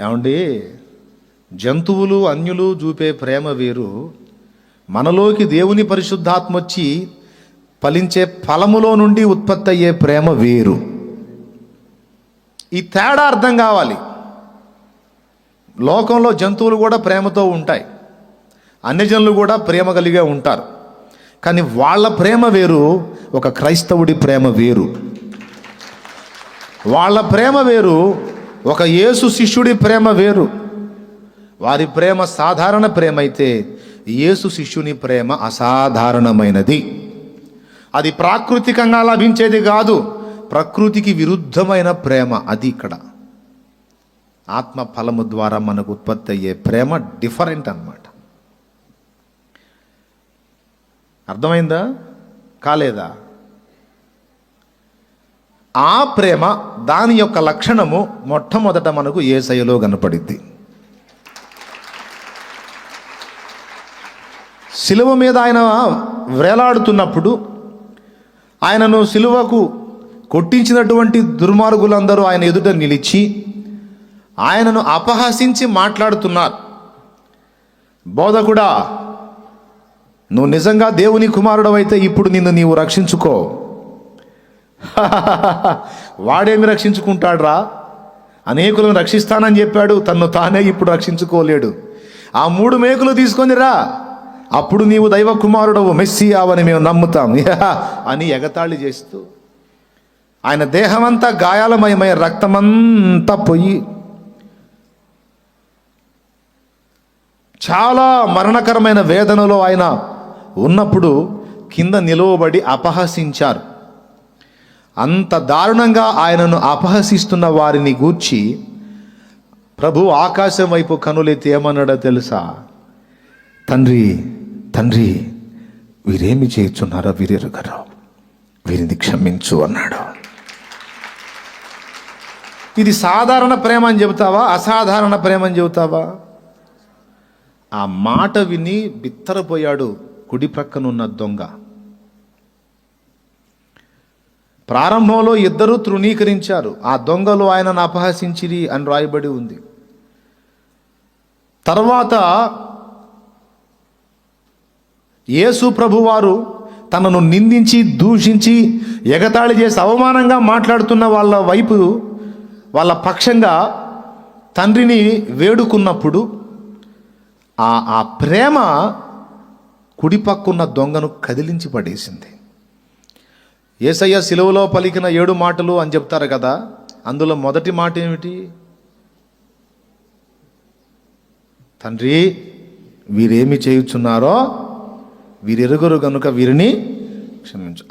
ఏమండి, జంతువులు అన్యులు చూపే ప్రేమ వేరు, మనలోకి దేవుని పరిశుద్ధాత్మ వచ్చి ఫలించే ఫలములో నుండి ఉత్పత్తి అయ్యే ప్రేమ వేరు. ఈ తేడా అర్థం కావాలి. లోకంలో జంతువులు కూడా ప్రేమతో ఉంటాయి, అన్యజనులు కూడా ప్రేమ కలిగే ఉంటారు. కానీ వాళ్ళ ప్రేమ వేరు, ఒక క్రైస్తవుడి ప్రేమ వేరు. వాళ్ళ ప్రేమ వేరు, ఒక యేసు శిష్యుడి ప్రేమ వేరు. వారి ప్రేమ సాధారణ ప్రేమ అయితే యేసు శిష్యుని ప్రేమ అసాధారణమైనది. అది ప్రాకృతికంగా లభించేది కాదు, ప్రకృతికి విరుద్ధమైన ప్రేమ. అది ఇక్కడ ఆత్మ ఫలము ద్వారా మనకు ఉత్పత్తి అయ్యే ప్రేమ డిఫరెంట్ అన్నమాట. అర్థమైందా? కాలేదా? ఆ ప్రేమ, దాని యొక్క లక్షణము మొట్టమొదట మనకు యేసయ్యలో కనపడిద్ది. సిలువ మీద ఆయన వేలాడుతున్నప్పుడు ఆయనను సిలువకు కొట్టించినటువంటి దుర్మార్గులందరూ ఆయన ఎదుట నిలిచి ఆయనను అపహసించి మాట్లాడుతున్నారు. బోధకుడా, నువ్వు నిజంగా దేవుని కుమారుడవైతే ఇప్పుడు నిన్ను నీవు రక్షించుకో. వాడేమి రక్షించుకుంటాడ్రా? అనేకులను రక్షిస్తానని చెప్పాడు, తన్ను తానే ఇప్పుడు రక్షించుకోలేడు. ఆ 3 మేకులు తీసుకొని రా, అప్పుడు నీవు దైవ కుమారుడవు, మెస్సియావని మేము నమ్ముతాం అని ఎగతాళి చేస్తూ ఆయన దేహమంతా గాయాలమయమై రక్తమంతా పొయ్యి చాలా మరణకరమైన వేదనలో ఆయన ఉన్నప్పుడు కింద నిలువబడి అపహసించారు. అంత దారుణంగా ఆయనను అపహసిస్తున్న వారిని గూర్చి ప్రభు ఆకాశం వైపు కనులెత్తి ఏమన్నాడో తెలుసా? తండ్రి, తండ్రి, వీరేమి చేయుచున్నారో వీరెరుగరు, వీరిని క్షమించు అన్నాడు. ఇది సాధారణ ప్రేమ అని చెబుతావా, అసాధారణ ప్రేమ అని చెబుతావా? ఆ మాట విని బిత్తరపోయాడు కుడి ప్రక్కనున్న దొంగ. ప్రారంభంలో ఇద్దరూ తృణీకరించారు. ఆ దొంగలు ఆయనను అపహసించిరి అని రాయబడి ఉంది. తర్వాత యేసు ప్రభువారు తనను నిందించి దూషించి ఎగతాళి చేసి అవమానంగా మాట్లాడుతున్న వాళ్ళ వైపు, వాళ్ళ పక్షంగా తండ్రిని వేడుకున్నప్పుడు ఆ ప్రేమ కుడిపక్కున్న దొంగను కదిలించి పడేసింది. యేసయ్య సిలువలో పలికిన 7 మాటలు అని చెప్తారు కదా, అందులో మొదటి మాట ఏమిటి? తండ్రి, వీరేమి చేయుచున్నారో వీరెరుగరు గనుక వీరిని క్షమించు.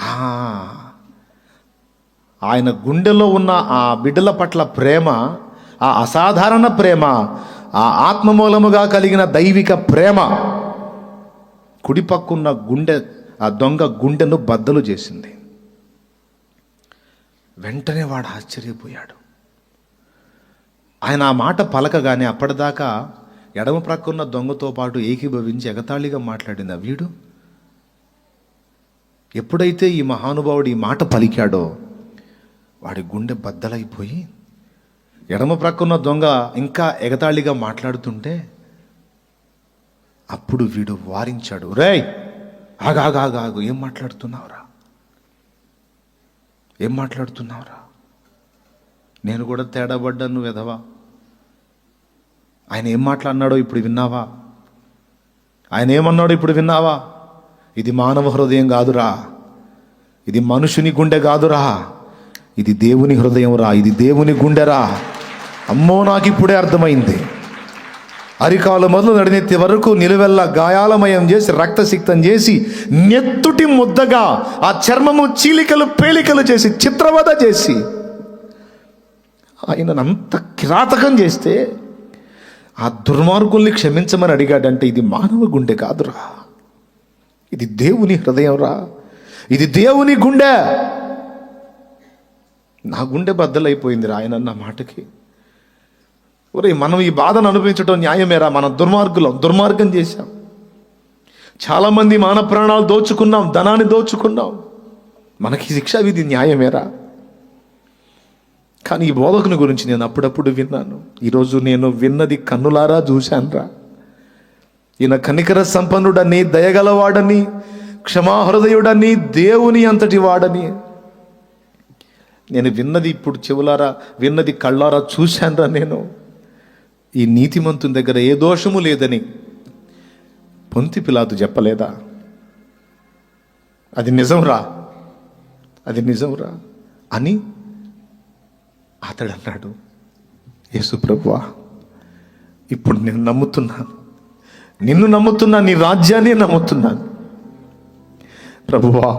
ఆయన గుండెలో ఉన్న ఆ బిడ్డల పట్ల ప్రేమ, ఆ అసాధారణ ప్రేమ, ఆ ఆత్మమూలముగా కలిగిన దైవిక ప్రేమ కుడిపక్కున్న గుండె, ఆ దొంగ గుండెను బద్దలు చేసింది. వెంటనే వాడు ఆశ్చర్యపోయాడు. ఆయన ఆ మాట పలకగానే అప్పటిదాకా ఎడమ ప్రక్కన్న దొంగతో పాటు ఏకీభవించి ఎగతాళిగా మాట్లాడిన వీడు ఎప్పుడైతే ఈ మహానుభావుడు ఈ మాట పలికాడో వాడి గుండె బద్దలైపోయి, ఎడమ ప్రక్కన్న దొంగ ఇంకా ఎగతాళిగా మాట్లాడుతుంటే అప్పుడు వీడు వారించాడు. రేయ్, ఆగాగాగాగు, ఏం మాట్లాడుతున్నావురా? ఏం మాట్లాడుతున్నావురా? నేను కూడా తేడా పడ్డాను వెధవా. ఆయన ఏం మాట్లాడినాడో ఇప్పుడు విన్నావా? ఆయన ఏమన్నాడో ఇప్పుడు విన్నావా? ఇది మానవ హృదయం కాదురా, ఇది మనుషుని గుండె కాదురా, ఇది దేవుని హృదయం రా, ఇది దేవుని గుండెరా. అమ్మో, నాకు ఇప్పుడే అర్థమైంది. అరికాలు మొదలు నడినెత్తి వరకు నిలువెల్లా గాయాలమయం చేసి రక్తసిక్తం చేసి నెత్తుటి ముద్దగా ఆ చర్మము చీలికలు పేలికలు చేసి చిత్రవద చేసి ఆయనంత కిరాతకం చేస్తే ఆ దుర్మార్గుల్ని క్షమించమని అడిగాడంటే ఇది మానవ గుండె కాదురా, ఇది దేవుని హృదయం రా, ఇది దేవుని గుండె. నా గుండె బద్దలైపోయిందిరా ఆయన అన్న మాటకి. ఒరే, మనం ఈ బాధను అనుభవించడం న్యాయమేరా? మనం దుర్మార్గం చేశాం. చాలామంది మాన ప్రాణాలు దోచుకున్నాం, ధనాన్ని దోచుకున్నాం. మనకి శిక్షా విధి న్యాయమేరా? కానీ ఈ బోధకుని గురించి నేను అప్పుడప్పుడు విన్నాను. ఈరోజు నేను విన్నది కన్నులారా చూశానురా. ఈయన కనికర సంపన్నుడని, దయగలవాడని, క్షమాహృదయుడని, దేవుని అంతటి వాడని నేను విన్నది ఇప్పుడు చెవులారా, విన్నది కళ్ళారా చూశానురా. నేను ఈ నీతిమంతుని దగ్గర ఏ దోషము లేదని పొంతి పిలాతు చెప్పలేదా? అది నిజంరా, అది నిజంరా అని అతడు అన్నాడు. యేసు ప్రభువా, ఇప్పుడు నేను నమ్ముతున్నాను, నిన్ను నమ్ముతున్నాను, నీ రాజ్యాన్ని నమ్ముతున్నాను. ప్రభువా,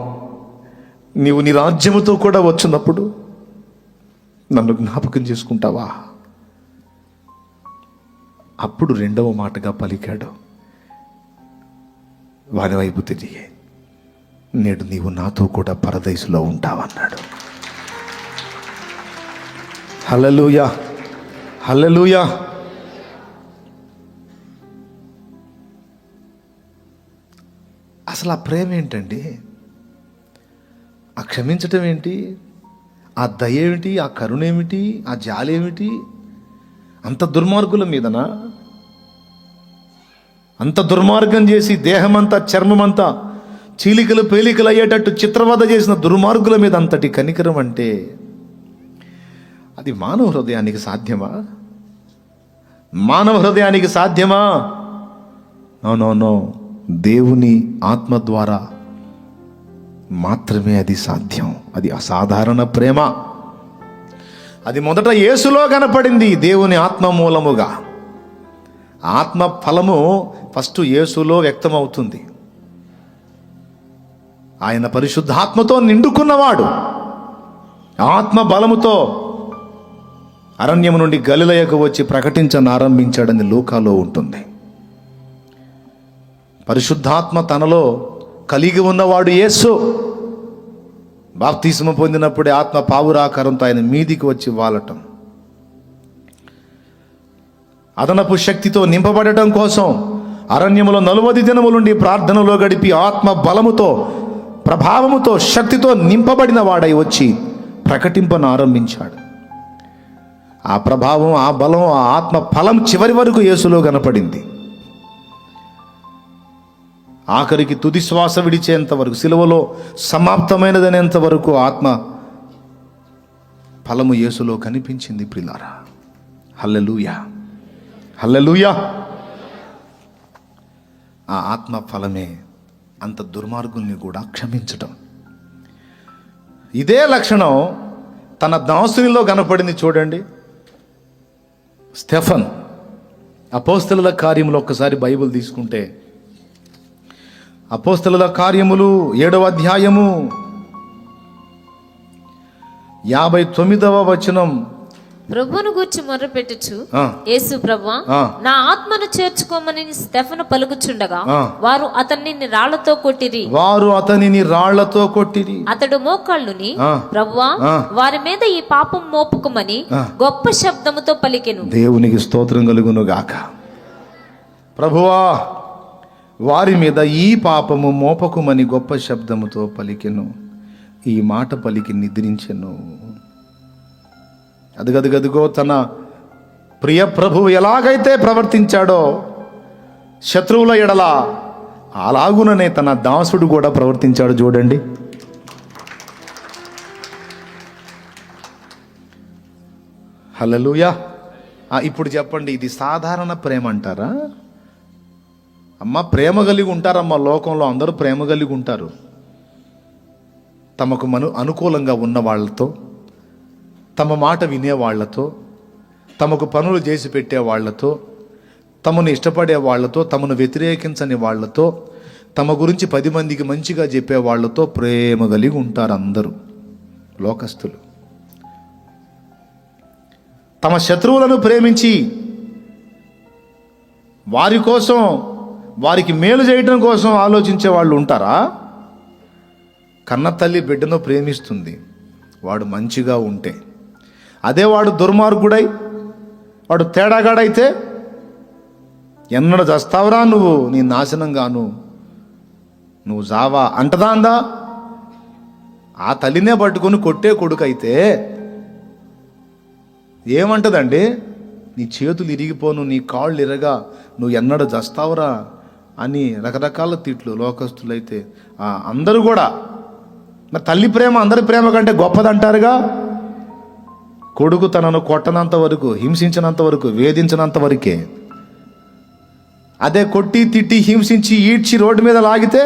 నీవు నీ రాజ్యముతో కూడా వచ్చినప్పుడు నన్ను జ్ఞాపకం చేసుకుంటావా? అప్పుడు రెండవ మాటగా పలికాడు, వారి వైపు తిరిగి, నేడు నీవు నాతో కూడా పరదైసులో ఉంటావన్నాడు. హల్లెలూయా, హల్లెలూయా. అసలు ఆ ప్రేమ ఏంటండి? ఆ క్షమించటం ఏంటి? ఆ దయ ఏమిటి? ఆ కరుణ ఏమిటి? ఆ జాలి ఏమిటి? అంత దుర్మార్గుల మీదనా? అంత దుర్మార్గం చేసి దేహమంతా, చర్మమంతా చీలికలు పేలికలు అయ్యేటట్టు చిత్రవద చేసిన దుర్మార్గుల మీద అంతటి కనికరం అంటే అది మానవ హృదయానికి సాధ్యమా? మానవ హృదయానికి సాధ్యమా? నో. దేవుని ఆత్మ ద్వారా మాత్రమే అది సాధ్యం. అది అసాధారణ ప్రేమ. అది మొదట యేసులో కనపడింది, దేవుని ఆత్మ మూలముగా. ఆత్మ ఫలము ఫస్ట్ యేసులో వ్యక్తమవుతుంది. ఆయన పరిశుద్ధాత్మతో నిండుకున్నవాడు ఆత్మ బలముతో అరణ్యము నుండి గలిలయకు వచ్చి ప్రకటించనారంభించాడని లూకాలో ఉంటుంది. పరిశుద్ధాత్మ తనలో కలిగి ఉన్నవాడు యేసు. బాప్తిస్మ పొందినప్పుడే ఆత్మ పావురాకారంతో ఆయన మీదికి వచ్చి వాలటం, అదనపు శక్తితో నింపబడటం కోసం అరణ్యములో 40 దినములుండి ప్రార్థనలో గడిపి ఆత్మ బలముతో, ప్రభావముతో, శక్తితో నింపబడిన వాడై వచ్చి ప్రకటింపనారంభించాడు. ఆ ప్రభావం, ఆ బలం, ఆ ఆత్మ ఫలం చివరి వరకు యేసులో కనపడింది. ఆఖరికి తుది శ్వాస విడిచేంత వరకు, సిలువలో సమాప్తమైనదనేంత వరకు ఆత్మ ఫలము యేసులో కనిపించింది. ప్రియులారా, హల్లెలూయా, హల్లెలూయా. ఆ ఆత్మ ఫలమే అంత దుర్మార్గుల్ని కూడా క్షమించటం. ఇదే లక్షణం తన దాసునిలో కనపడింది. చూడండి, స్టెఫన్. అపోస్తలుల కార్యములు ఒక్కసారి బైబిల్ తీసుకుంటే, అపోస్తలుల కార్యములు 7వ అధ్యాయము 59వ వచనం. ప్రభువును గూర్చి మొర్రపెట్టుచు, యేసు ప్రభువా, నా ఆత్మను చేర్చుకోమని స్టెఫను పలుకుచుండగా వారు అతనిని రాళ్లతో కొట్టిరి. అతడు మోకాళ్ళుని, ప్రభువా, వారి మీద ఈ పాపం మోపుకుమని గొప్ప శబ్దముతో పలికెను. దేవునికి స్తోత్రం కలుగును గాక. ప్రభువా, వారి మీద ఈ పాపము మోపకుమని గొప్ప శబ్దముతో పలికెను. ఈ మాట పలికి నిద్రించెను. అదిగదిగదిగో తన ప్రియ ప్రభువు ఎలాగైతే ప్రవర్తించాడో శత్రువుల ఎడల, అలాగుననే తన దాసుడు కూడా ప్రవర్తించాడు. చూడండి, హల్లెలూయా. ఇప్పుడు చెప్పండి, ఇది సాధారణ ప్రేమ అంటారా? అమ్మ, ప్రేమ కలిగి ఉంటారమ్మా. లోకంలో అందరూ ప్రేమ కలిగి ఉంటారు. తమకు అనుకూలంగా ఉన్న వాళ్ళతో, తమ మాట వినేవాళ్లతో, తమకు పనులు చేసి పెట్టే వాళ్లతో, తమను ఇష్టపడే వాళ్లతో, తమను వ్యతిరేకించని వాళ్లతో, తమ గురించి 10 మందికి మంచిగా చెప్పే వాళ్లతో ప్రేమ కలిగి ఉంటారు అందరూ లోకస్తులు. తమ శత్రువులను ప్రేమించి వారి కోసం, వారికి మేలు చేయటం కోసం ఆలోచించే వాళ్ళు ఉంటారా? కన్న తల్లి బిడ్డను ప్రేమిస్తుంది వాడు మంచిగా ఉంటే. అదే వాడు దుర్మార్గుడై, వాడు తేడాగాడైతే, ఎన్నడూ చస్తావురా నువ్వు, నీ నాశనంగాను నువ్వు జావా అంటదా అందా? ఆ తల్లినే పట్టుకొని కొట్టే కొడుకు అయితే ఏమంటదండి? నీ చేతులు ఇరిగిపోను, నీ కాళ్ళు ఇరగా, నువ్వు ఎన్నడూ చస్తావురా అని రకరకాల తిట్లు. లోకస్తులైతే అందరూ కూడా, మరి తల్లి ప్రేమ అందరి ప్రేమ కంటే గొప్పదంటారుగా. కొడుకు తనను కొట్టనంత వరకు, హింసించినంత వరకు, వేధించినంత వరకే. అదే కొట్టి తిట్టి హింసించి ఈడ్చి రోడ్డు మీద లాగితే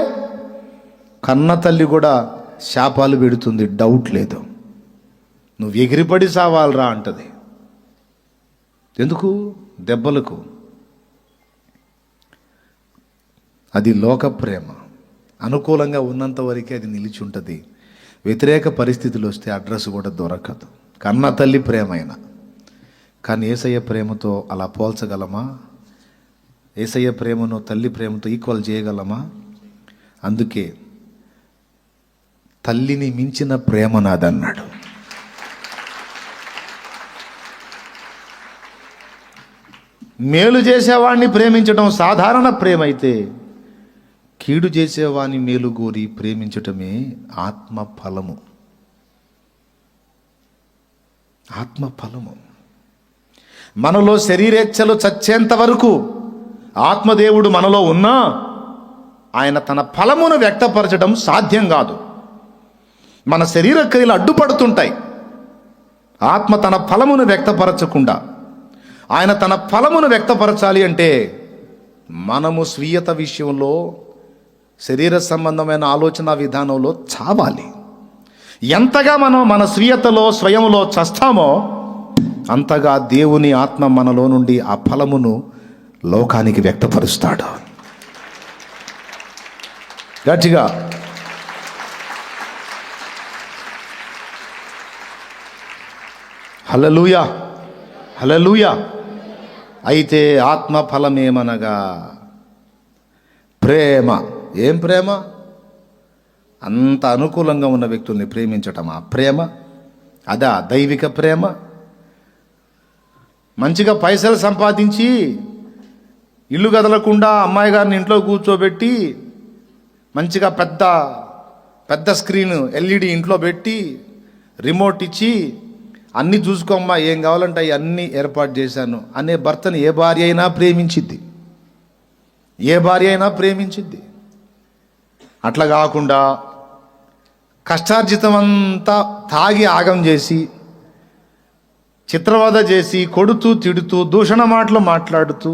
కన్న తల్లి కూడా శాపాలు పెడుతుంది, డౌట్ లేదు. నువ్వు ఎగిరిపడి సావాలరా అంటది. ఎందుకు? దెబ్బలకు. అది లోక ప్రేమ. అనుకూలంగా ఉన్నంత వరకే అది నిలిచి ఉంటుంది. వ్యతిరేక పరిస్థితులు వస్తే అడ్రస్ కూడా దొరకదు. కన్న తల్లి ప్రేమైన. కానీ యేసయ్య ప్రేమతో అలా పోల్చగలమా? యేసయ్య ప్రేమను తల్లి ప్రేమతో ఈక్వల్ చేయగలమా? అందుకే తల్లిని మించిన ప్రేమ నాదన్నాడు. మేలు చేసేవాడిని ప్రేమించడం సాధారణ ప్రేమ అయితే, కీడు చేసేవాని మేలు కోరి ప్రేమించటమే ఆత్మ ఫలము. ఆత్మ ఫలము. మనలో శరీరేచ్ఛలు చచ్చేంత వరకు ఆత్మదేవుడు మనలో ఉన్నా ఆయన తన ఫలమును వ్యక్తపరచడం సాధ్యం కాదు. మన శరీర క్రియలు అడ్డుపడుతుంటాయి. ఆత్మ తన ఫలమును వ్యక్తపరచకుండా, ఆయన తన ఫలమును వ్యక్తపరచాలి అంటే మనము స్వీయత విషయంలో, శరీర సంబంధమైన ఆలోచన విధానంలో చావాలి. ఎంతగా మనం మన స్వీయతలో, స్వయంలో చస్తామో అంతగా దేవుని ఆత్మ మనలో నుండి ఆ ఫలమును లోకానికి వ్యక్తపరుస్తాడు. గట్టిగా హల్లెలూయా, హల్లెలూయా. అయితే ఆత్మ ఫలమేమనగా ప్రేమ. ఏం ప్రేమ? అంత అనుకూలంగా ఉన్న వ్యక్తుల్ని ప్రేమించటమా ప్రేమ? అదా దైవిక ప్రేమ? మంచిగా పైసలు సంపాదించి ఇల్లు కదలకుండా అమ్మాయి గారిని ఇంట్లో కూర్చోబెట్టి, మంచిగా పెద్ద పెద్ద స్క్రీన్ ఎల్ఈడి ఇంట్లో పెట్టి, రిమోట్ ఇచ్చి అన్నీ చూసుకోమ్మా, ఏం కావాలంటే అన్నీ ఏర్పాటు చేశాను అనే భర్తను ఏ భార్య అయినా ప్రేమించిద్ది. ఏ భార్య అయినా ప్రేమించిద్ది. అట్లా కాకుండా కష్టార్జితం అంతా తాగి ఆగం చేసి, చిత్రవద చేసి, కొడుతూ తిడుతూ దూషణ మాటలు మాట్లాడుతూ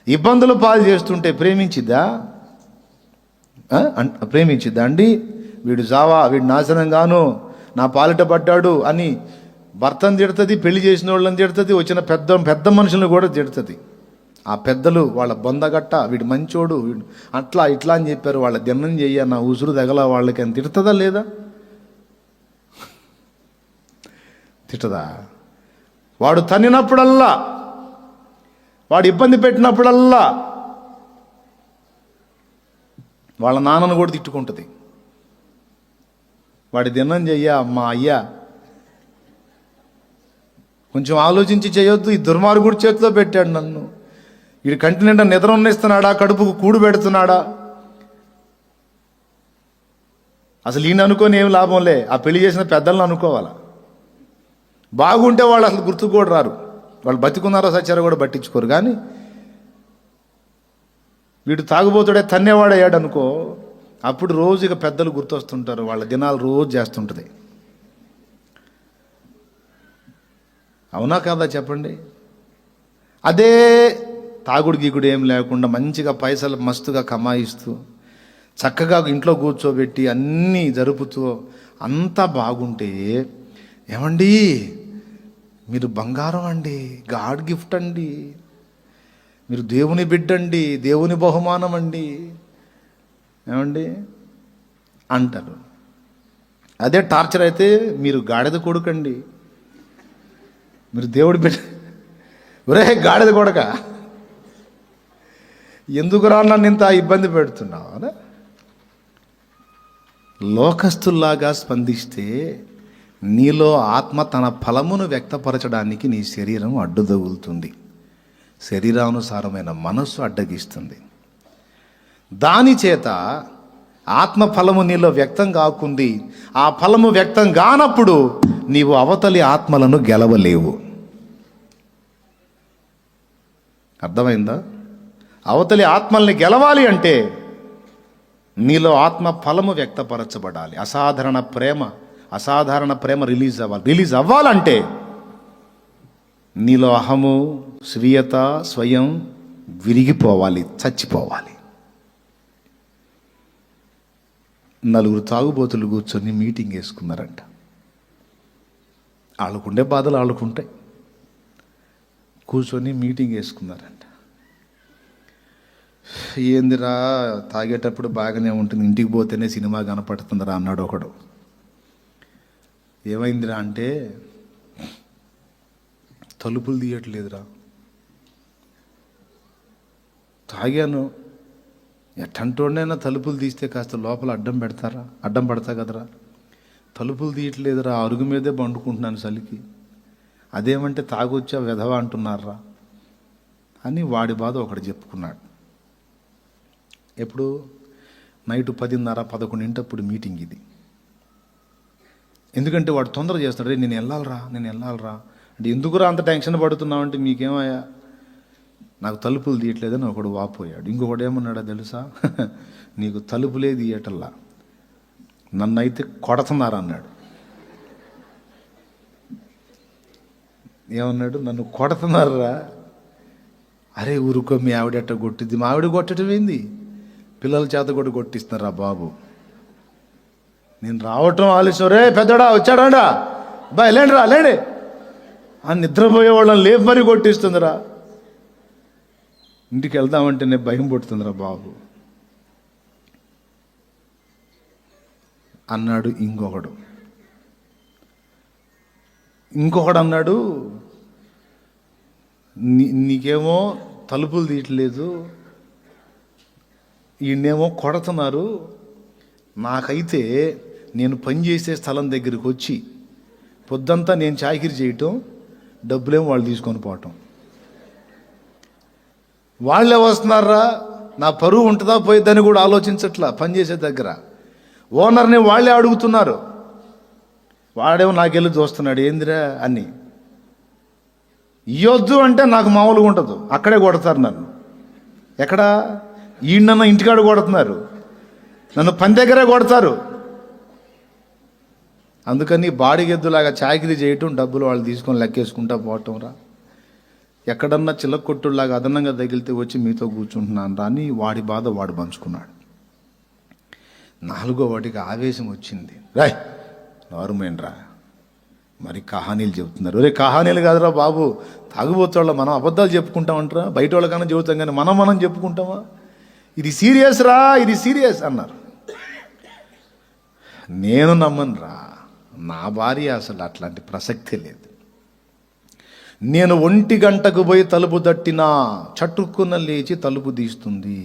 ఇబ్బందులు పాలు చేస్తుంటే ప్రేమించిద్దా? ప్రేమించిద్దా అండి? వీడు జావా, వీడు నాశనంగాను నా పాలిట పడ్డాడు అని భర్తను తిడుతుంది, పెళ్లి చేసిన వాళ్ళని తిడుతుంది, వచ్చిన పెద్ద మనుషులను కూడా తిడుతుంది. ఆ పెద్దలు వాళ్ళ బొందగట్ట, వీడు మంచోడు, వీడు అట్లా ఇట్లా అని చెప్పారు, వాళ్ళ దిన్నం చెయ్య, నా ఉసురు తగల వాళ్ళకి అని తిడుతుందా లేదా? తిట్టదా? వాడు తన్నినప్పుడల్లా, వాడు ఇబ్బంది పెట్టినప్పుడల్లా వాళ్ళ నాన్నను కూడా తిట్టుకుంటుంది. వాడి దిన్నం చెయ్య అమ్మా, అయ్యా కొంచెం ఆలోచించి చేయొద్దు, ఈ దుర్మార్గుడి చేతిలో పెట్టాడు నన్ను, వీడి కంటి నిండా నిద్ర ఉన్నిస్తున్నాడా, కడుపుకు కూడు పెడుతున్నాడా, అసలు ఈయన అనుకోని ఏం లాభంలే, ఆ పెళ్లి చేసిన పెద్దలను అనుకోవాలా. బాగుంటే వాళ్ళు అసలు గుర్తుకు కూడా రారు, వాళ్ళు బతికున్నారో సచ్చారో కూడా పట్టించుకోరు. కానీ వీడు తాగుబోతుడే తన్నేవాడయ్యాడు అనుకో, అప్పుడు రోజు ఇక పెద్దలు గుర్తొస్తుంటారు, వాళ్ళ దినాలు రోజు చేస్తుంటుంది. అవునా కాదా చెప్పండి? అదే తాగుడు గీగుడు ఏం లేకుండా మంచిగా పైసలు మస్తుగా కమాయిస్తూ చక్కగా ఇంట్లో కూర్చోబెట్టి అన్నీ జరుపుతూ అంతా బాగుంటే, ఏమండి మీరు బంగారం అండి, గాడ్ గిఫ్ట్ అండి, మీరు దేవుని బిడ్డండి, దేవుని బహుమానం అండి, ఏమండి అంటారు. అదే టార్చర్ అయితే మీరు గాడిద కొడుకండి, మీరు దేవుడి బిడ్డ, ఒరే గాడిద కొడక ఎందుకురా నన్ను ఇంత ఇబ్బంది పెడుతున్నావు అనే లోకస్తుల్లాగా స్పందిస్తే నీలో ఆత్మ తన ఫలమును వ్యక్తపరచడానికి నీ శరీరం అడ్డుతగులుతుంది, శరీరానుసారమైన మనస్సు అడ్డగిస్తుంది. దాని చేత ఆత్మ ఫలము నీలో వ్యక్తం కాకుంది. ఆ ఫలము వ్యక్తం కానప్పుడు నీవు అవతలి ఆత్మలను గెలవలేవు. అర్థమైందా? అవతలి ఆత్మల్ని గెలవాలి అంటే నీలో ఆత్మ ఫలము వ్యక్తపరచబడాలి. అసాధారణ ప్రేమ రిలీజ్ అవ్వాలంటే నీలో అహము, స్వీయత, స్వయం విరిగిపోవాలి, చచ్చిపోవాలి. నలుగురు తాగుబోతులు కూర్చొని మీటింగ్ వేసుకున్నారంట. వాళ్ళకుండే బాధలు వాళ్ళకుంటాయి. కూర్చొని మీటింగ్ వేసుకున్నారంట. ఏందిరా తాగేటప్పుడు బాగానే ఉంటుంది, ఇంటికి పోతేనే సినిమా కనపడుతుందిరా అన్నాడు ఒకడు. ఏమైందిరా అంటే, తలుపులు తీయట్లేదురా. తాగాను, ఎట్టంటోడైనా తలుపులు తీస్తే కాస్త లోపల అడ్డం పడతా కదరా. తలుపులు తీయట్లేదురా, అరుగు మీదే పండుకుంటున్నాను చలికి. అదేమంటే తాగొచ్చా వెధవా అంటున్నారా అని వాడి బాధ ఒకటి చెప్పుకున్నాడు. ఎప్పుడు? నైటు 10:30, 11 మీటింగ్ ఇది. ఎందుకంటే వాడు తొందర చేస్తాడు. నేను వెళ్ళాలరా అంటే, ఎందుకురా అంత టెన్షన్ పడుతున్నావు అంటే, మీకేమయ్యా నాకు తలుపులు తీయట్లేదని ఒకడు వాపోయాడు. ఇంకొకడు ఏమన్నాడో తెలుసా? నీకు తలుపులే తీయటల్లా, నన్నైతే కొడుతున్నారు అన్నాడు. ఏమన్నాడు? నన్ను కొడుతున్నారా? అరే ఊరుకో, మీ ఆవిడ ఎట్ట కొట్టిద్ది. మా ఆవిడ కొట్టడం ఏంది, పిల్లల చేత కూడా కొట్టిస్తున్నారా బాబు. నేను రావటం ఆలస్యం. రే పెద్దడా వచ్చాడా, బాయ్ లేండి ఆ నిద్రపోయే వాళ్ళని లేపు మరీ కొట్టిస్తుందిరా. ఇంటికి వెళ్దామంటే నేను భయం పుడుతుందిరా బాబు అన్నాడు. ఇంకొకడు అన్నాడు, నీకేమో తలుపులు తీయట్లేదు, ఈయనేమో కొడుతున్నారు. నాకైతే నేను పనిచేసే స్థలం దగ్గరికి వచ్చి పొద్దంతా నేను చాకిరీ చేయటం, డబ్బులేమో వాళ్ళు తీసుకొని పోవటం. వాళ్ళే వస్తున్నారా, నా పరువు ఉంటుందా పోయిద్దని కూడా ఆలోచించట్లా. పనిచేసే దగ్గర ఓనర్ని వాళ్ళే అడుగుతున్నారు. వాడేమో నాకెళ్ళి చూస్తున్నాడు, ఏందిరా అని. ఇయ్యొద్దు అంటే నాకు మామూలుగా ఉండదు, అక్కడే కొడతారు నన్ను. ఎక్కడ? ఈయనన్న ఇంటికాడ కొడుతున్నారు, నన్ను పని దగ్గరే కొడతారు. అందుకని బాడిగెద్దులాగా చాకిరీ చేయటం, డబ్బులు వాళ్ళు తీసుకొని లెక్కేసుకుంటా పోవటం రా. ఎక్కడన్నా చిల్లక కొట్టులాగా అదనంగా తగిలితే వచ్చి మీతో కూర్చుంటున్నాను రా అని వాడి బాధ వాడు పంచుకున్నాడు. 4వ వాడికి ఆవేశం వచ్చింది. రాయ్ నోరుమేండ్రా, మరి కహానీలు చెబుతున్నారు. రే కహానీలు కాదురా బాబు, తాగుబోతోళ్ళ మనం అబద్ధాలు చెప్పుకుంటామంటారా? బయట వాళ్ళకన్నా చెబుతాం కానీ మనం చెప్పుకుంటామా? ఇది సీరియస్ రా, ఇది సీరియస్ అన్నారు. నేను నమ్మను రా, నా భార్య అసలు అట్లాంటి ప్రసక్తే లేదు. నేను 1 గంటకు పోయి తలుపు తట్టినా చట్టుక్కున లేచి తలుపు తీస్తుంది.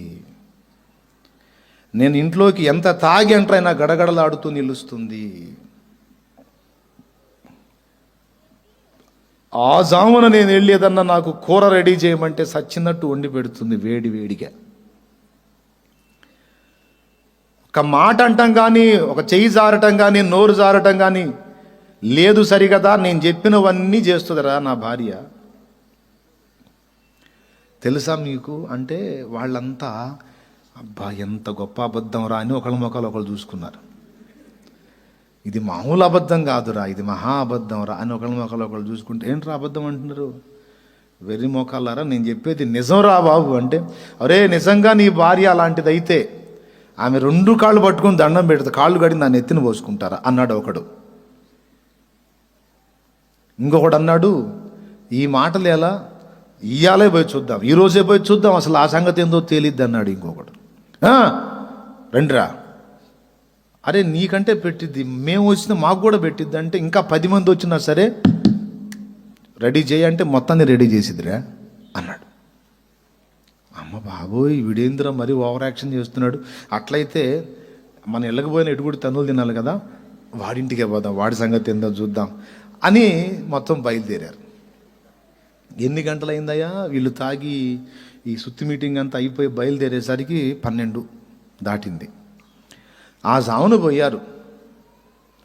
నేను ఇంట్లోకి ఎంత తాగి అంటైనా గడగడలాడుతూ నిలుస్తుంది. ఆ జామున నేను వెళ్ళేదన్నా నాకు కూర రెడీ చేయమంటే సచ్చినట్టు వండి పెడుతుంది వేడిగా. ఒక మాట అంటాం కానీ, ఒక చెయ్యి జారటం కానీ, నోరు జారటం కానీ లేదు. సరిగదా, నేను చెప్పినవన్నీ చేస్తుందిరా నా భార్య. తెలుసా మీకు అంటే, వాళ్ళంతా అబ్బా ఎంత గొప్ప అబద్ధం రా అని ఒకళ్ళ మొక్కలు ఒకళ్ళు చూసుకున్నారు. ఇది మామూలు అబద్ధం కాదురా, ఇది మహా అబద్ధం రా అని ఒకళ్ళ మొక్కలు ఒకళ్ళు చూసుకుంటే, ఏంట్రా అబద్ధం అంటున్నారు? వెర్రి మోకాలారా, నేను చెప్పేది నిజం రా బాబు అంటే, అరే నిజంగా నీ భార్య అలాంటిదైతే ఆమె 2 కాళ్ళు పట్టుకుని దండం పెడతా, కాళ్ళు కడిగి దాన్ని ఎత్తిన పోసుకుంటారా అన్నాడు ఒకడు. ఇంకొకడు అన్నాడు, ఈ మాటలు ఎలా, ఇయ్యాలే పోయి చూద్దాం, ఈరోజే పోయి చూద్దాం, అసలు ఆ సంగతి ఏందో తేలిద్ది అన్నాడు ఇంకొకడు. రండిరా, అరే నీకంటే పెట్టిద్ది, మేము వచ్చిన మాకు కూడా పెట్టిద్ది అంటే, ఇంకా 10 మంది వచ్చినా సరే రెడీ చేయంటే మొత్తాన్ని రెడీ చేసిద్దిరా అన్నాడు. అమ్మ బాబోయ్ వీడేంద్ర మరి ఓవర్ యాక్షన్ చేస్తున్నాడు. అట్లయితే మన వెళ్ళకపోయిన ఎటుగుడి తన్నులు తినాలి కదా, వాడింటికే పోదాం, వాడి సంగతి ఏందో చూద్దాం అని మొత్తం బయలుదేరారు. ఎన్ని గంటలైందయ్యా వీళ్ళు తాగి ఈ సుత్తి మీటింగ్ అంతా అయిపోయి బయలుదేరేసరికి 12 దాటింది. ఆ జామును పోయారు.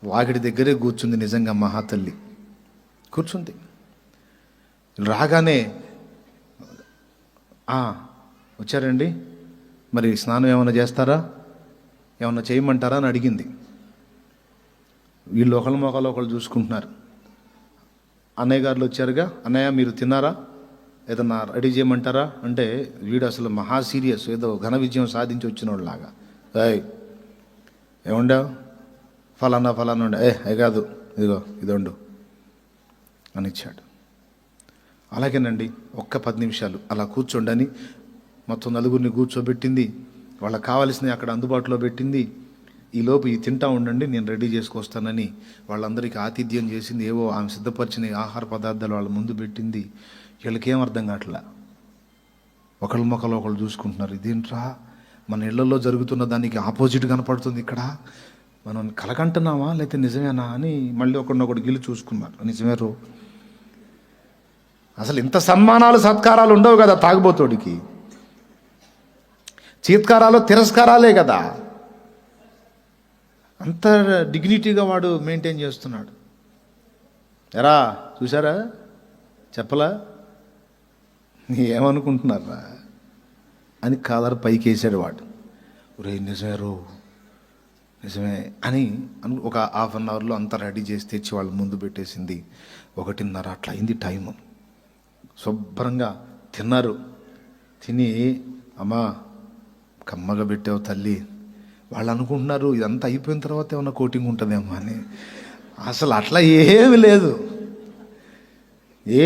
వాకిడి దగ్గరే కూర్చుంది నిజంగా మహాతల్లి కూర్చుంది. రాగానే వచ్చారండి, మరి స్నానం ఏమైనా చేస్తారా, ఏమన్నా చేయమంటారా అని అడిగింది. వీళ్ళు ఒకళ్ళ మొక్కలు ఒకళ్ళు చూసుకుంటున్నారు. అన్నయ్య గారులు వచ్చారుగా, అన్నయ్య మీరు తిన్నారా, ఏదన్నా రెడీ చేయమంటారా అంటే వీడు అసలు మహా సీరియస్, ఏదో ఘన విజయం సాధించి వచ్చినోళ్ళలాగా, ఏముండావు, ఫలానా ఫలానా ఉండే, ఏ కాదు ఇదిగో ఇది వండు అని ఇచ్చాడు. అలాగేనండి, ఒక్క 10 నిమిషాలు అలా కూర్చోండని మొత్తం నలుగురిని కూర్చోబెట్టింది. వాళ్ళకి కావాల్సినవి అక్కడ అందుబాటులో పెట్టింది. ఈలోపు ఈ తింటా ఉండండి, నేను రెడీ చేసుకొస్తానని వాళ్ళందరికీ ఆతిథ్యం చేసింది. ఏవో ఆమె సిద్ధపరిచిన ఆహార పదార్థాలు వాళ్ళ ముందు పెట్టింది. వీళ్ళకేం అర్థం కావట్లా, ఒకళ్ళ మొక్కలు ఒకళ్ళు చూసుకుంటున్నారు. ఇదేంట్రా, మన ఇళ్లలో జరుగుతున్న దానికి ఆపోజిట్ కనపడుతుంది ఇక్కడ, మనం కలకంటున్నామా లేకపోతే నిజమేనా అని మళ్ళీ ఒకడినొకడు గిల్లి చూసుకున్నారు. నిజమే రో, అసలు ఇంత సన్మానాలు సత్కారాలు ఉండవు కదా తాగుబోతోడికి, చీత్కారాలు తిరస్కారాలే కదా, అంత డిగ్నిటీగా వాడు మెయింటైన్ చేస్తున్నాడు. ఎరా చూసారా, చెప్పలా, ఏమనుకుంటున్నారా అని కాలర్ పైకి వేసాడు వాడు. ఒరే నిజమే రో, నిజమే అని ఒక ½ అన్ అవర్లో అంతా రెడీ చేసి తెచ్చి వాళ్ళ ముందు పెట్టేసింది. 1:30 అట్లా అయింది టైము. శుభ్రంగా తిన్నారు. తిని అమ్మా కమ్మగా పెట్టావు తల్లి, వాళ్ళు అనుకుంటున్నారు ఇదంతా అయిపోయిన తర్వాత ఏమన్నా కోటింగ్ ఉంటుందేమో అని. అసలు అట్లా ఏమి లేదు,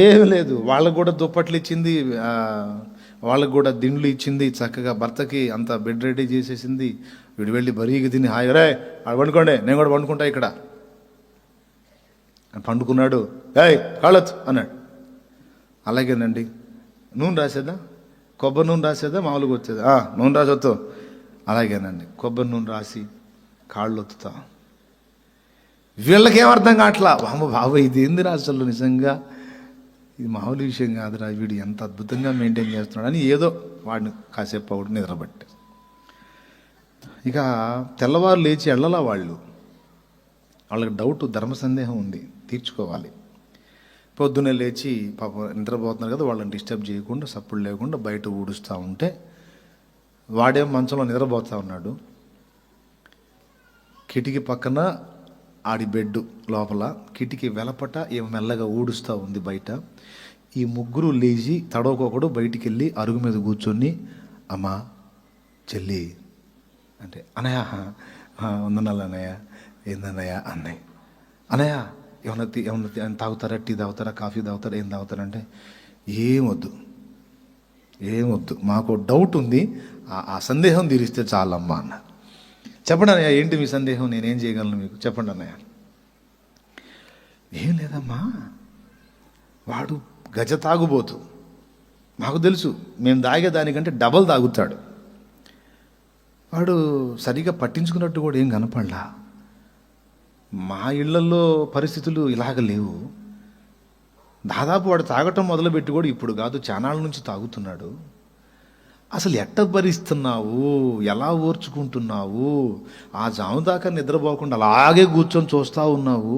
ఏమి లేదు. వాళ్ళకు కూడా దుప్పట్లు ఇచ్చింది, వాళ్ళకు కూడా దిండ్లు ఇచ్చింది, చక్కగా భర్తకి అంత బెడ్ రెడీ చేసేసింది. వీడు వెళ్ళి బరీగా తిని హాయ్ రే ఆడ పండుకోండి, నేను కూడా పండుకుంటా ఇక్కడ పండుకున్నాడు. కాళ్ళొచ్చు అన్నాడు. అలాగేనండి, నూనె రాసేదా, కొబ్బరి నూనె రాసేదా, మామూలుగా వచ్చేదా, నూనె రాసొత్తు. అలాగేనండి, కొబ్బరి నూనె రాసి కాళ్ళు ఒత్తుతా. వీళ్ళకేం అర్థం కావట్లా, వామ బాబు ఇది ఏందిరా అసలు, నిజంగా ఇది మామూలు విషయం కాదురా, వీడు ఎంత అద్భుతంగా మెయింటైన్ చేస్తున్నాడు అని ఏదో వాడిని కాసేపు ఒకటి నిద్రపట్టారు. ఇక తెల్లవారు లేచి వెళ్ళలా వాళ్ళకి డౌట్, ధర్మ సందేహం ఉంది, తీర్చుకోవాలి. పొద్దున్నే లేచి పాప నిద్రపోతున్నారు కదా, వాళ్ళని డిస్టర్బ్ చేయకుండా సప్పుడు లేకుండా బయట ఊడుస్తూ ఉంటే వాడేం మంచంలో నిద్రపోతూ ఉన్నాడు. కిటికీ పక్కన ఆడి బెడ్ లోపల కిటికీ వెలపట ఏం మెల్లగా ఊడుస్తూ ఉంది బయట. ఈ ముగ్గురు లేచి తడవకొకడు బయటికి వెళ్ళి అరుగు మీద కూర్చొని అమ్మా చెల్లి అంటే, అన్నయ్య ఉందన్నాళ్ళు అన్నయ్య, ఏందన్నయ్య అన్నయ్య, అన్నయ్య ఏమన్నా తాగుతారా, టీ తాగుతారా, కాఫీ తాగుతారా, ఏం తాగుతారంటే ఏమొద్దు మాకు డౌట్ ఉంది, ఆ సందేహం తీరిస్తే చాలమ్మా అన్న. చెప్పండి అన్నయ్య, ఏంటి మీ సందేహం, నేనేం చేయగలను మీకు, చెప్పండి అన్నయ్య. ఏం లేదమ్మా, వాడు గజ తాగుబోతు, మాకు తెలుసు, మేము తాగేదానికంటే డబల్ తాగుతాడు. వాడు సరిగా పట్టించుకున్నట్టు కూడా ఏం కనపడలా. మా ఇళ్లలో పరిస్థితులు ఇలాగ లేవు. దాదాపు వాడు తాగటం మొదలుపెట్టి కూడా ఇప్పుడు కాదు, చానాళ్ళ నుంచి తాగుతున్నాడు. అసలు ఎట్ట భరిస్తున్నావు, ఎలా ఓర్చుకుంటున్నావు, ఆ జాము దాకా నిద్రపోకుండా అలాగే కూర్చొని చూస్తూ ఉన్నావు,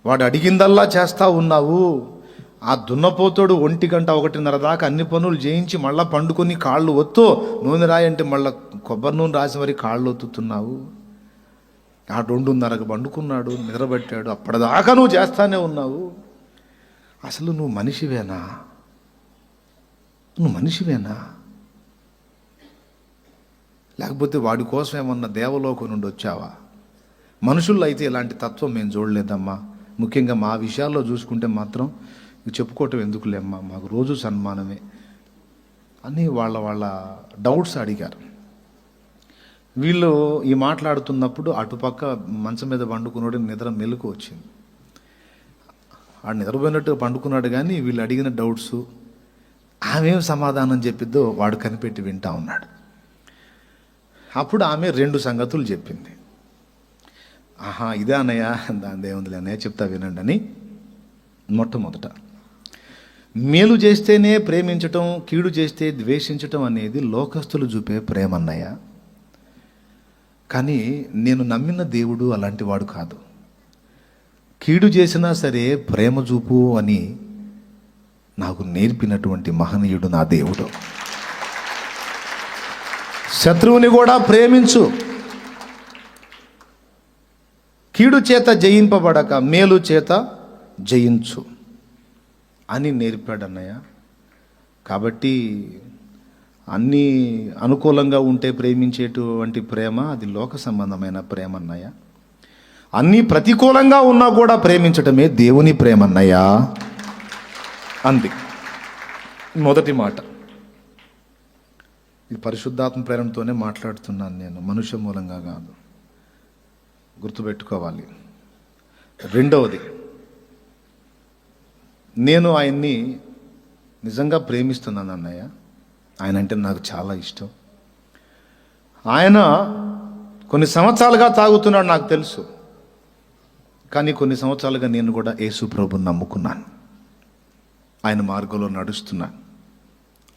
వాడు అడిగిందల్లా చేస్తూ ఉన్నావు. ఆ దున్నపోతోడు 1 గంట 1:30 దాకా అన్ని పనులు చేయించి మళ్ళీ పండుకొని కాళ్ళు ఒత్తు, నూనె రాయంటే మళ్ళీ కొబ్బరి నూనె రాసి మరి కాళ్ళు ఒత్తుతున్నావు. ఆ 2:30కు పండుకున్నాడు, నిద్రపట్టాడు, అప్పటిదాకా నువ్వు చేస్తానే ఉన్నావు. అసలు నువ్వు మనిషివేనా, లేకపోతే వాడి కోసం ఏమన్నా దేవలోకం నుండి వచ్చావా? మనుషుల్లో అయితే ఇలాంటి తత్వం మేము చూడలేదమ్మా. ముఖ్యంగా మా విషయాల్లో చూసుకుంటే మాత్రం చెప్పుకోవటం ఎందుకులేమ్మా, మాకు రోజు సన్మానమే అని వాళ్ళ డౌట్స్ అడిగారు. వీళ్ళు ఈ మాట్లాడుతున్నప్పుడు అటుపక్క మంచం మీద పండుకున్నాడు, నిద్ర మెలకు వచ్చింది. ఆడు నిద్రపోయినట్టు పండుకున్నాడు, కానీ వీళ్ళు అడిగిన డౌట్స్ ఆమెం సమాధానం చెప్పిద్దో వాడు కనిపెట్టి వింటా ఉన్నాడు. అప్పుడు ఆమె 2 సంగతులు చెప్పింది. ఇదే అన్నయ్య, దాని ఏముందిలే అన్నయ్య, చెప్తా వినండి అని. మొట్టమొదట, మేలు చేస్తేనే ప్రేమించటం, కీడు చేస్తే ద్వేషించటం అనేది లోకస్తులు చూపే ప్రేమ అన్నయ్య. కానీ నేను నమ్మిన దేవుడు అలాంటి వాడు కాదు. కీడు చేసినా సరే ప్రేమ చూపు అని నాకు నేర్పినటువంటి మహనీయుడు నా దేవుడు. శత్రువుని కూడా ప్రేమించు, కీడు చేత జయింపబడక మేలు చేత జయించు అని నేర్పాడు అన్నయ్య. కాబట్టి అన్నీ అనుకూలంగా ఉంటే ప్రేమించేటువంటి ప్రేమ అది లోక సంబంధమైన ప్రేమ అన్నయ్య. అన్నీ ప్రతికూలంగా ఉన్నా కూడా ప్రేమించటమే దేవుని ప్రేమ అన్నయ్య అంది. మొదటి మాట. ఇది పరిశుద్ధాత్మ ప్రేరణతోనే మాట్లాడుతున్నాను నేను, మనుష్య మూలంగా కాదు, గుర్తుపెట్టుకోవాలి. రెండవది, నేను ఆయన్ని నిజంగా ప్రేమిస్తున్నాను అన్నయ్య. ఆయన అంటే నాకు చాలా ఇష్టం. ఆయన కొన్ని సంవత్సరాలుగా తాగుతున్నాడు నాకు తెలుసు, కానీ కొన్ని సంవత్సరాలుగా నేను కూడా యేసు ప్రభుని నమ్ముకున్నాను. ఆయన మార్గంలో నడుస్తున్నాను,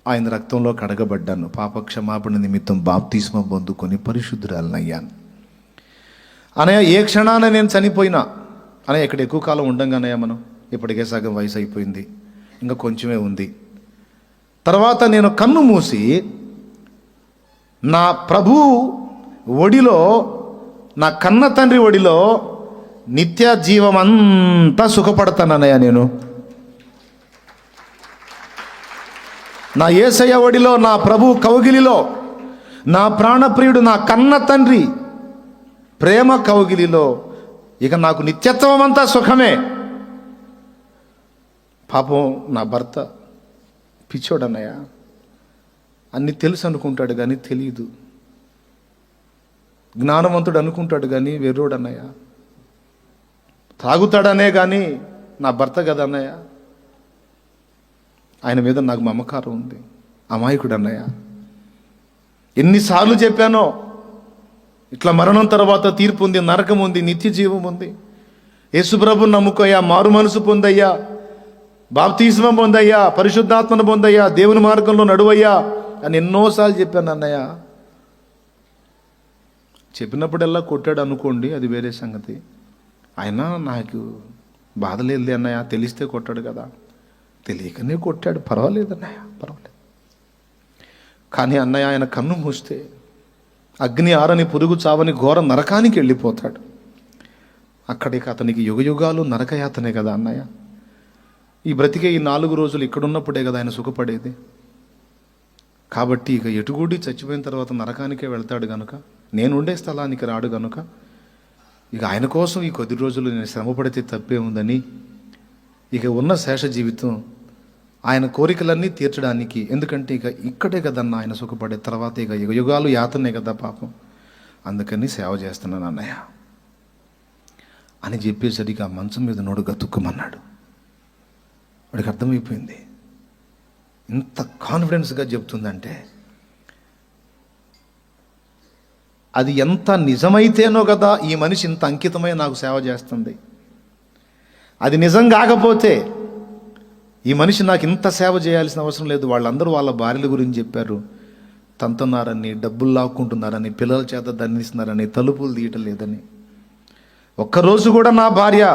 ఆయన రక్తంలో కడగబడ్డాను, పాప క్షమాపణ నిమిత్తం బాప్తిస్మం పొందుకొని పరిశుద్ధురాలనయ్యాను. అనయ్య ఏ క్షణాన నేను చనిపోయినా, అనయ్య ఇక్కడ ఎక్కువ కాలం ఉండంగానయ్య, మనం ఇప్పటికే సగం వయసు అయిపోయింది, ఇంకా కొంచెమే ఉంది. తర్వాత నేను కన్ను మూసి నా ప్రభు ఒడిలో, నా కన్న తండ్రి ఒడిలో నిత్య జీవం అంతా సుఖపడతానన్నయ్య. నేను నా యేసయ్య ఒడిలో, నా ప్రభు కౌగిలిలో, నా ప్రాణప్రియుడు, నా కన్న తండ్రి ప్రేమ కౌగిలిలో ఇక నాకు నిత్యత్వం అంతా సుఖమే. పాపం నా భర్త పిచ్చోడన్నయ్య, అన్నీ తెలుసు అనుకుంటాడు కానీ తెలియదు. జ్ఞానవంతుడు అనుకుంటాడు కానీ వెర్రోడన్నయ్య. తాగుతాడనే కానీ నా భర్త కదన్నయ్య. ఆయన మీద నాకు మమకారం ఉంది. అమాయకుడు అన్నయ్య. ఎన్నిసార్లు చెప్పానో, ఇట్లా మరణం తర్వాత తీర్పు ఉంది, నరకం ఉంది, నిత్య జీవం ఉంది, యేసుప్రభుని నమ్ముకోయ్యా, మారు మనసు పొందయ్యా, బాప్తిస్మం పొందయ్యా, పరిశుద్ధాత్మను పొందయ్యా, దేవుని మార్గంలో నడువయ్యా అని ఎన్నోసార్లు చెప్పాను అన్నయ్య. చెప్పినప్పుడల్లా కొట్టాడు అనుకోండి, అది వేరే సంగతి. ఆయన నాకు బాధ లేదు అన్నయ్య, తెలిస్తే కొట్టాడు కదా, తెలియకనే కొట్టాడు, పర్వాలేదు అన్నయ్య, పర్వాలేదు. కానీ అన్నయ్య ఆయన కన్ను మూస్తే అగ్ని ఆరని పురుగు చావని ఘోర నరకానికి వెళ్ళిపోతాడు. అక్కడికి అతనికి యుగయుగాలు నరకయాతనే కదా అన్నయ్య. ఈ బ్రతికే ఈ 4 రోజులు ఇక్కడున్నప్పుడే కదా ఆయన సుఖపడేది. కాబట్టి ఇక ఎటుగూడి చచ్చిపోయిన తర్వాత నరకానికే వెళ్తాడు గనుక, నేను ఉండే స్థలానికి రాడు గనుక, ఇక ఆయన కోసం ఈ కొద్ది రోజులు నేను శ్రమపడితే తప్పే ఉందని, ఇక ఉన్న శేష జీవితం ఆయన కోరికలన్నీ తీర్చడానికి, ఎందుకంటే ఇక ఇక్కడే కదన్న ఆయన సుఖపడే, తర్వాత ఇక యుగాలు యాతనే కదా పాపం, అందుకని సేవ చేస్తున్నాను అన్నయ్య అని చెప్పేసరికి ఆ మంచం మీద నోడు గతుక్కమన్నాడు. వాడికి అర్థమైపోయింది. ఇంత కాన్ఫిడెన్స్గా చెప్తుందంటే అది ఎంత నిజమైతేనో కదా ఈ మనిషి ఇంత అంకితమై నాకు సేవ చేస్తుంది. అది నిజం కాకపోతే ఈ మనిషి నాకు ఇంత సేవ చేయాల్సిన అవసరం లేదు. వాళ్ళందరూ వాళ్ళ భార్యల గురించి చెప్పారు, తంతున్నారని, డబ్బులు లాక్కుంటున్నారని, పిల్లల చేత దండిస్తున్నారని, తలుపులు తీయటం లేదని. ఒక్కరోజు కూడా నా భార్య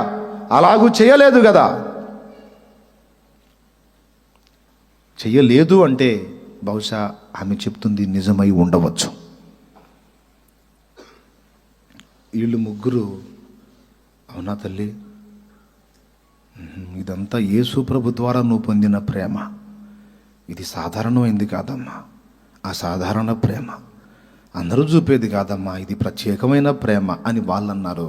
అలాగూ చేయలేదు కదా. చెయ్యలేదు అంటే బహుశా ఆమె చెప్తుంది నిజమై ఉండవచ్చు. వీళ్ళు ముగ్గురు, అవునా తల్లి, ఇదంతా యేసు ప్రభు ద్వారా నువ్వు పొందిన ప్రేమ, ఇది సాధారణమైంది కాదమ్మా, అసాధారణ ప్రేమ, అందరూ చూపేది కాదమ్మా, ఇది ప్రత్యేకమైన ప్రేమ అని వాళ్ళన్నారు.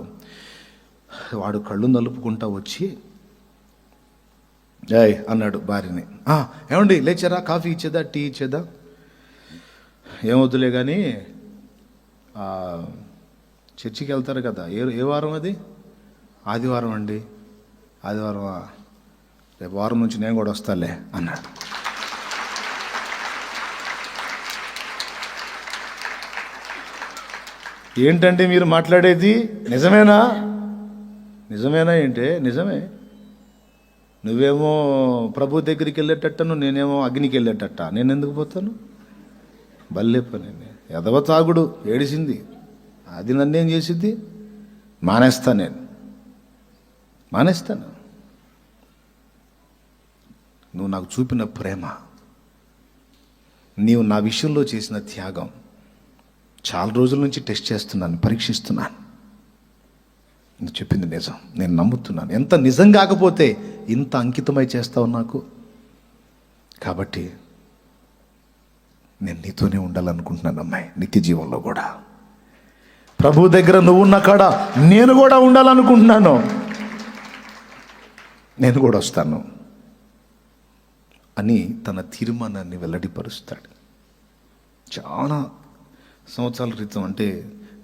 వాడు కళ్ళు నలుపుకుంటా వచ్చి ఏయ్ అన్నాడు భార్యని. ఏమండి లేచారా, కాఫీ ఇచ్చేదా, టీ ఇచ్చేదా? ఏమవుతులే కానీ చర్చికి వెళ్తారు కదా, ఏ వారం అది? ఆదివారం అండి. ఆదివారమా? రేపు వారం నుంచి నేను కూడా వస్తాలే అన్నాడు. ఏంటంటే మీరు మాట్లాడేది నిజమేనా? నిజమేనా ఏంటే? నిజమే. నువ్వేమో ప్రభు దగ్గరికి వెళ్ళేటట్టను, నేనేమో అగ్నికి వెళ్ళేటట్ట. నేను ఎందుకు పోతాను? బల్లే పని. ఎదవ తాగుడు ఏడిసింది, అది నన్నేం చేసిద్ది? మానేస్తాను. నువ్వు నాకు చూపిన ప్రేమ, నీవు నా విషయంలో చేసిన త్యాగం చాలా రోజుల నుంచి టెస్ట్ చేస్తున్నాను, పరీక్షిస్తున్నాను. నువ్వు చెప్పింది నిజం, నేను నమ్ముతున్నాను. ఎంత నిజం కాకపోతే ఇంత అంకితమై చేస్తావు నాకు. కాబట్టి నేను నీతోనే ఉండాలనుకుంటున్నాను అమ్మాయి, నిత్య జీవంలో కూడా. ప్రభు దగ్గర నువ్వు ఉన్న కాడ నేను కూడా ఉండాలనుకుంటున్నాను. నేను కూడా వస్తాను అని తన తీర్మానాన్ని వెల్లడిపరుస్తాడు. చాలా సంవత్సరాల క్రితం, అంటే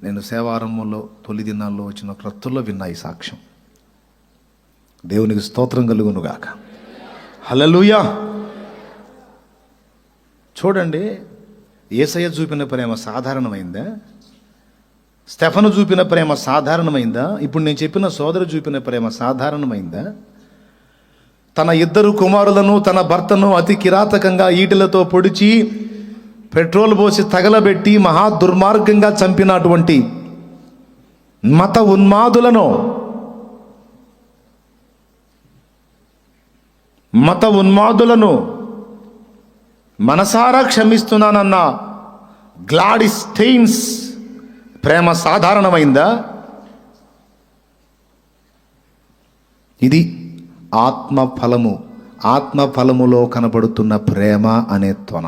నేను సేవారంభంలో తొలి దినాల్లో వచ్చిన క్రొత్తలో విన్నా ఈ సాక్ష్యం. దేవునికి స్తోత్రం కలుగునుగాక. హల్లెలూయా. చూడండి, యేసయ్య చూపిన ప్రేమ సాధారణమైందా? స్టెఫను చూపిన ప్రేమ సాధారణమైందా? ఇప్పుడు నేను చెప్పిన సోదరు చూపిన ప్రేమ సాధారణమైందా? తన 2 కుమారులను, తన భర్తను అతి కిరాతకంగా ఈటెలతో పొడిచి పెట్రోల్ పోసి తగలబెట్టి మహా దుర్మార్గంగా చంపినటువంటి మత ఉన్మాదులను మనసారా క్షమిస్తున్నానన్న గ్లాడిస్ స్టెయిన్స్ ప్రేమ సాధారణమైందా? ఇది ఆత్మఫలములో కనబడుతున్న ప్రేమ అనే త్వన.